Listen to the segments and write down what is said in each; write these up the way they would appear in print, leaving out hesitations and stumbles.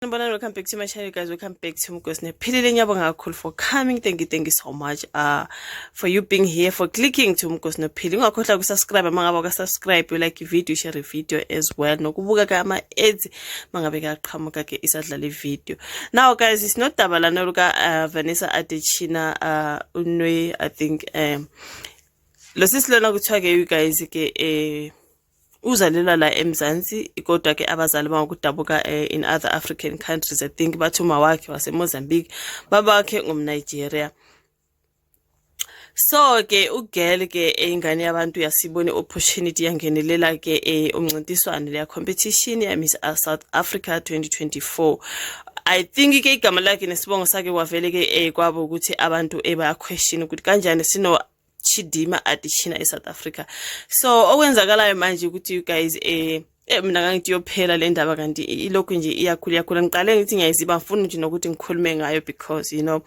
Welcome back to my channel, guys. Welcome back to Mukosne. Philile ngiyabonga kakhulu for coming. Thank you so much for you being here, for clicking to Mukosne Phili. Ungakhohlwa ukusubscribe mangabe ukasubscribe, you like video, share a video as well. Nokubuka ke ama ads mangabe kaqhamuka ke isadlala video. Now guys, it's not Tabalana luka Vanessa Adechina unwe I think lo sisilona kuthiwa ke you guys ke uzalelwa la eMzansi kodwa ke abazali bangokudabuka in other African countries. I think bathuma wakhe wase Mozambique, baba wakhe ngumNigeria. So ke ugirl ke ingane yabantu yasibone opportunity yangenelela ke umncintiswano le competition ya Miss South Africa 2024. I think ke igama lakhe nesibongo sakhe kwavele ke kwabo ukuthi abantu baya question ukuthi kanjani sino Chidima Adechina South Africa. So okwenzakalayo manje ukuthi you guys mina ngangithi yophela le ndaba kanti ilokhu nje iyakhula ngiqale ngithi ngiyayiziba mfuna nje nokuthi ngikhulume ngayo because you know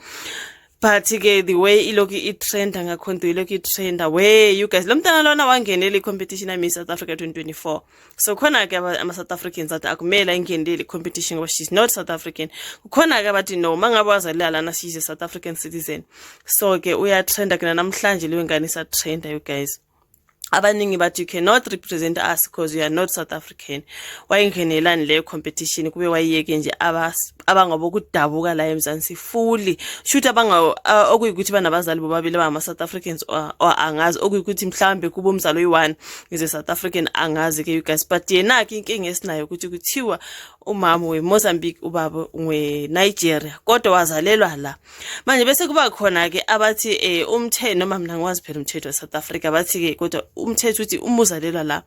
but ke the way ilokhu itrend ngakhonto ilokhu itrend way you guys lo mntana lona wangenela icompetition ya Miss South Africa 2024. So khona ke ama South Africans athi akumela ingenele competition ngoba she's not South African. Khona ke bathi no mangabe wazalala lana she's a South African citizen. So ke uya trend ke namhlanje leyo ngane isa trend you guys. Abaningi bathi you cannot represent us because you are not South African. Wayingenelani le competition kube wayiyeke nje abangabo kudabuka la eMzansi fully shoot abanga okuyikuthi banabazali bobabili ba South Africans or angazi okuyikuthi mhlambe kubo umzalo oyi1 is South African angazi ke you guys but yena ke inkinga esinayo ukuthi kuthiwa umama we Mozambique ubaba we Nigeria kodwa wazalelwa la manje bese kuba khona ke abathi umthetho noma mina ngiwazi phela umthetho wa South Africa bathi ke kodwa umthetho uthi umuzalelwa la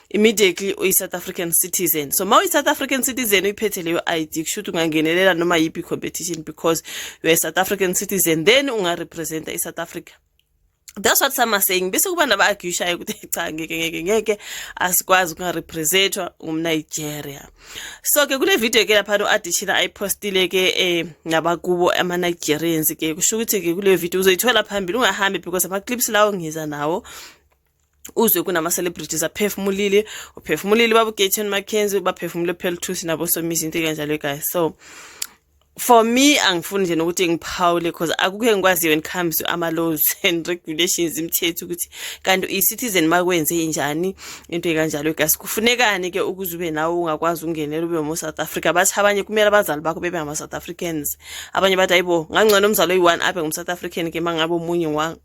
immediately uyi South African citizen. So ma uyi South African citizen uyiphethe leyo ID kushuthi ungangenelela noma yipi competition because you are a South African citizen then unga represent South Africa. That's what some are saying. Bese kuba naba argushayo ukuthi cha ngeke asikwazi ukunga representwa umNigeria. So ke kule video ke lapha uAdechina ayipostile ke nabakubo ama Nigerians ke kusho ukuthi ke kule video uzoyithola phambili ungahambi because ama clips lawo ngiza nawo uzwe kunama celebrities aphefumulile babu Gayton Mackenzie baphefumule phela Thusi nabo Somizi into kanjalo guys. So for me angifuni nje nokuthi ngiphawule because akukho engikwazi when comes to ama laws and regulations imithetho ukuthi kanti i-citizen makwenze njani into kanjalo guys. Kufunekani ke ukuze ube nawo ungakwazi ungenela ube mu South Africa bathi abanye kumele abazali bakho bebe ngama South Africans, abanye bathi ayibo ngangcono umzalo oyi1 abe ngum South African ke mangabe umunye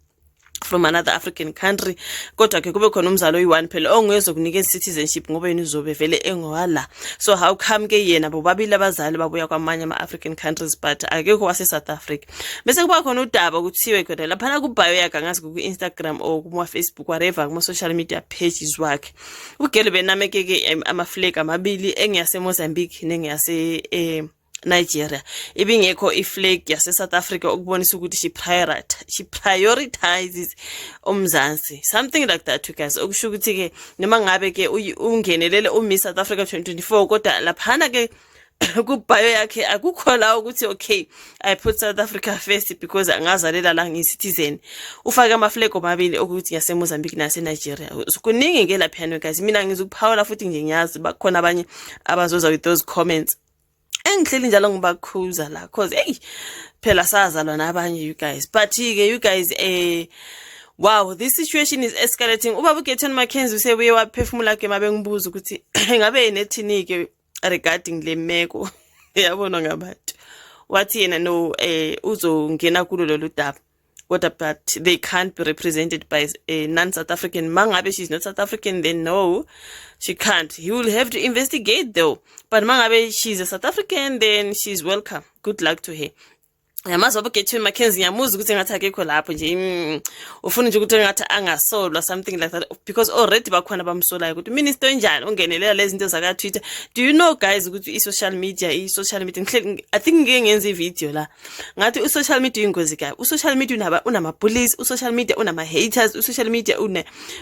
from another African country kodwa ke kube khona umzalo oyi1 phela ongezokunikeza citizenship ngoba yena uzobe vele engowala. So how come ke yena bobabili abazali babuya kwamanye ama African countries but akekho wase South Africa. Bese kuba khona udaba ukuthiwe kodwa lapha ku bio yakhe ngazi ku Instagram or ku Facebook whatever kuma social media pages wakhe ugele benameke ke ama flag amabili engiyase Mozambique nengiyase Nigeria ibingekho iflag yase South Africa ukubonisa ukuthi she prioritizes umzansi something like that you guys. Okusho ukuthi ke noma ngabe ke ungenelele Miss South Africa 2024 kodwa laphana ke ku bio yakhe akukho la ukuthi okay I put South Africa first because angazalela la ngi-citizen ufaka ama flag omabili ukuthi yase Mozambique nase Nigeria. Kuningi ke laphana guys, mina ngizokuphawula futhi nje ngiyazi bakhona abanye abazoza with those comments engihleli njalo ngibakhuza la cause hey phela sazalwa nabanye you guys but ke you guys wow this situation is escalating. Ubaba Gayton Mackenzie usebuye waphefumula ke mabe ngibuza ukuthi ngabe enethini ke regarding le meko yabona ngabantu wathi yena no uzongena kulo lolu daba kodwa but they can't be represented by a non-South African. Mangabe she's not South African then no she can't. He will have to investigate though, but mangabe she's a South African then she's welcome. Good luck to her. Yamazi wabo Gayton Mackenzie ngiyamuza ukuthi ngathi akekho lapho nje ufuna nje ukuthi ngathi angasolwa something like that because already bakhona bamsolayo ukuthi minister enjani ungenelela lezi zinto zaka Twitter. Do you know guys ukuthi i-social media I think ngeke ngenze i-video la ngathi u-social media ingozi kabi. U-social media unama bullies, u-social media unama haters, u-social media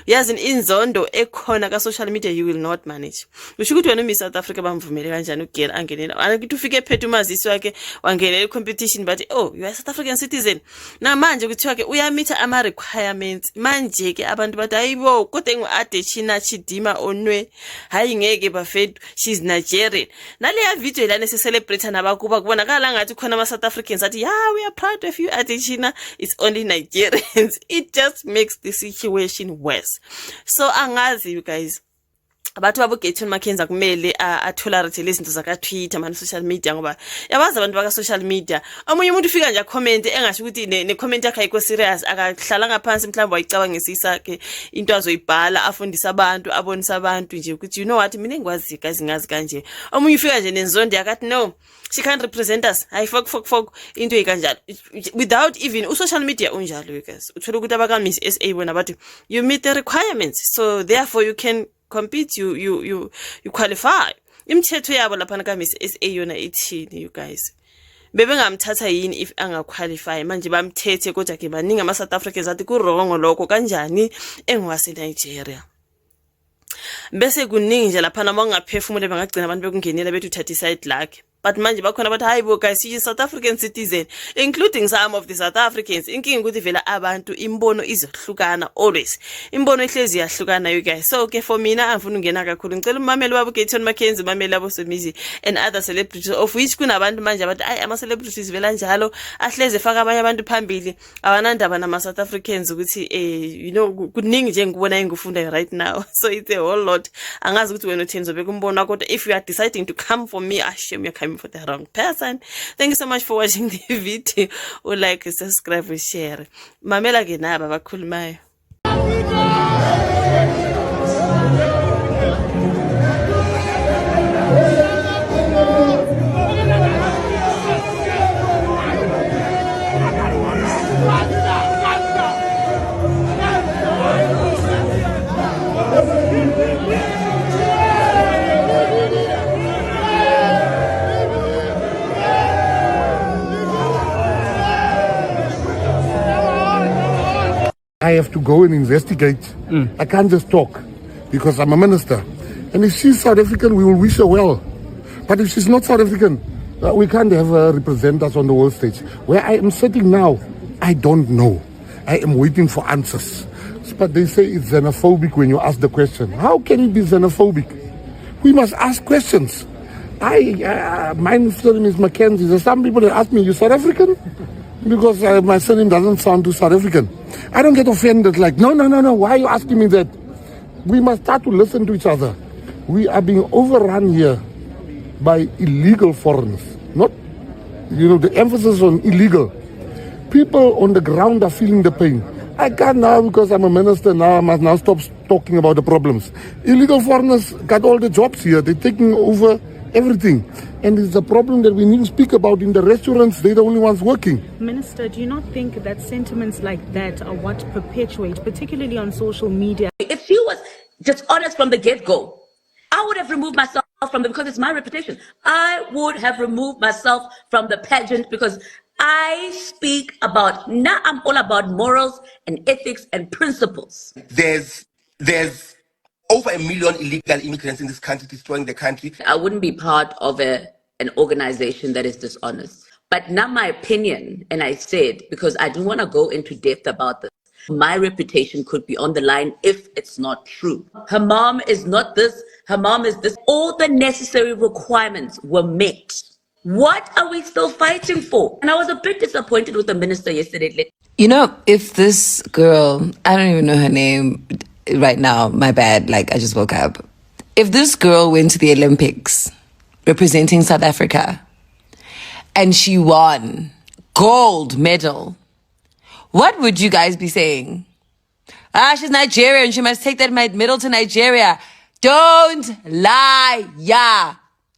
yazi inzondo ekhona ka social media you will not manage. Usho ukuthi wena Miss South Africa bamvumele kanjani ugirl angenela angithi ufike ephethe umazisi wakhe wangenela competition but oh, you are a South African citizen. Na manje kuthiwa ke uyamitha ama requirements. Manje ke abantu bathi hayibo kodwa ngu-Adetshina Chidima Onwe hayi ngeke bafethu, she's Nigerian. Naleya video ilana se-celebrate nabakuba kubonakala ngathi khona ama-South Africans athi yeah, we are proud of you Adetshina, it's only Nigerians. It just makes the situation worse. So angazi you guys, abantu babuGetty Mackenzie kumele atolerate lezinto zaka-Twitter manje social media, ngoba yabazi abantu baka social media omunye umuntu ufika nje comment engasho ukuthi ne comment yakhe ayikho serious, akahlala ngaphansi mhlawumbe wayicabangisisa ke into azoyibhala afundisa abantu abonisa abantu nje ukuthi you know what mina ngikwazi guys ngazi kanje. Omunye ufika nje nenzondo yakathi no, she can't represent us, hayi fok into ekanjalo without even social media unjalo you guys. Uthola ukuthi abaka Miss SA bona bathi you meet the requirements so therefore you can compete, you qualify. Imithetho yabo lapha ka Miss SA yona ithini you guys? Bebengamthatha yini if anga qualify? Manje bamthethe kodwa ke baningi ama South Africans athi ku wrong lokho kanjani engwase Nigeria. Bese kuningi nje lapha noma ungaphefumule bangagcina abantu bekungenela bethu thatha side lakhe. But manje bakhona bathi hayibo guys, she's a South African citizen, including some of the South Africans. Inkingi ukuthi vela abantu imbono izohlukana always. Imbono ihlezi yahlukana you guys. So ke for mina angifuna ungena kakhulu. Ngicela umameli wabo Getty Mackenzie, umameli wabo Somizi and other celebrities of which kunabantu manje abathi ay ama celebrities vela njalo ahleze faka abanye abantu phambili. Awanandaba nama South Africans ukuthi you know kuningi nje ngibona engifunda right now. So it's a whole lot. Angazi ukuthi wena uThenzo bekumbono kodwa if you are deciding to come for me, ashame you're coming for the wrong person. Thank you so much for watching the video. Like, subscribe, share. Mamela ke naba bakhulumayo. I have to go and investigate. I can't just talk because I'm a minister. And if she's South African, we will wish her well. But if she's not South African, we can't have her represent us on the world stage. Where I am sitting now, I don't know. I am waiting for answers. But they say it's xenophobic when you ask the question. How can it be xenophobic? We must ask questions. My surname is Mackenzie. So some people ask me, you South African? Because my surname doesn't sound too South African. I don't get offended like, no. Why are you asking me that? We must start to listen to each other. We are being overrun here by illegal foreigners. Not, the emphasis on illegal. People on the ground are feeling the pain. I can't now because I'm a minister now. I must now stop talking about the problems. Illegal foreigners got all the jobs here. They're taking over everything. And it's a problem that we need to speak about in the restaurants. They're the only ones working. Minister, do you not think that sentiments like that are what perpetuate, particularly on social media? If she was just honest from the get-go, I would have removed myself from because it's my reputation. I would have removed myself from the pageant because I speak about, now I'm all about morals and ethics and principles. There's over 1 million illegal immigrants in this country destroying the country. I wouldn't be part of an organization that is dishonest. But now my opinion, and I said, because I don't want to go into depth about this, my reputation could be on the line if it's not true. Her mom is not this, her mom is this. All the necessary requirements were met. What are we still fighting for? And I was a bit disappointed with the minister yesterday. If this girl, I don't even know her name right now, my bad, I just woke up. If this girl went to the Olympics representing South Africa and she won gold medal, what would you guys be saying? She's Nigerian, she must take that medal to Nigeria. Don't lie, yeah.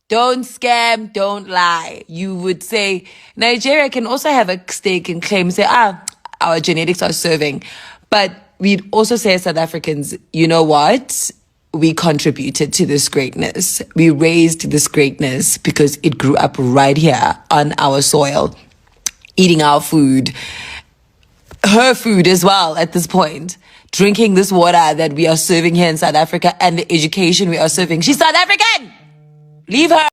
Don't scam, don't lie. You would say Nigeria can also have a stake in claim, say, our genetics are serving. But we'd also say as South Africans, you know what? We contributed to this greatness. We raised this greatness because it grew up right here on our soil, eating our food, her food as well at this point, drinking this water that we are serving here in South Africa and the education we are serving. She's South African! Leave her!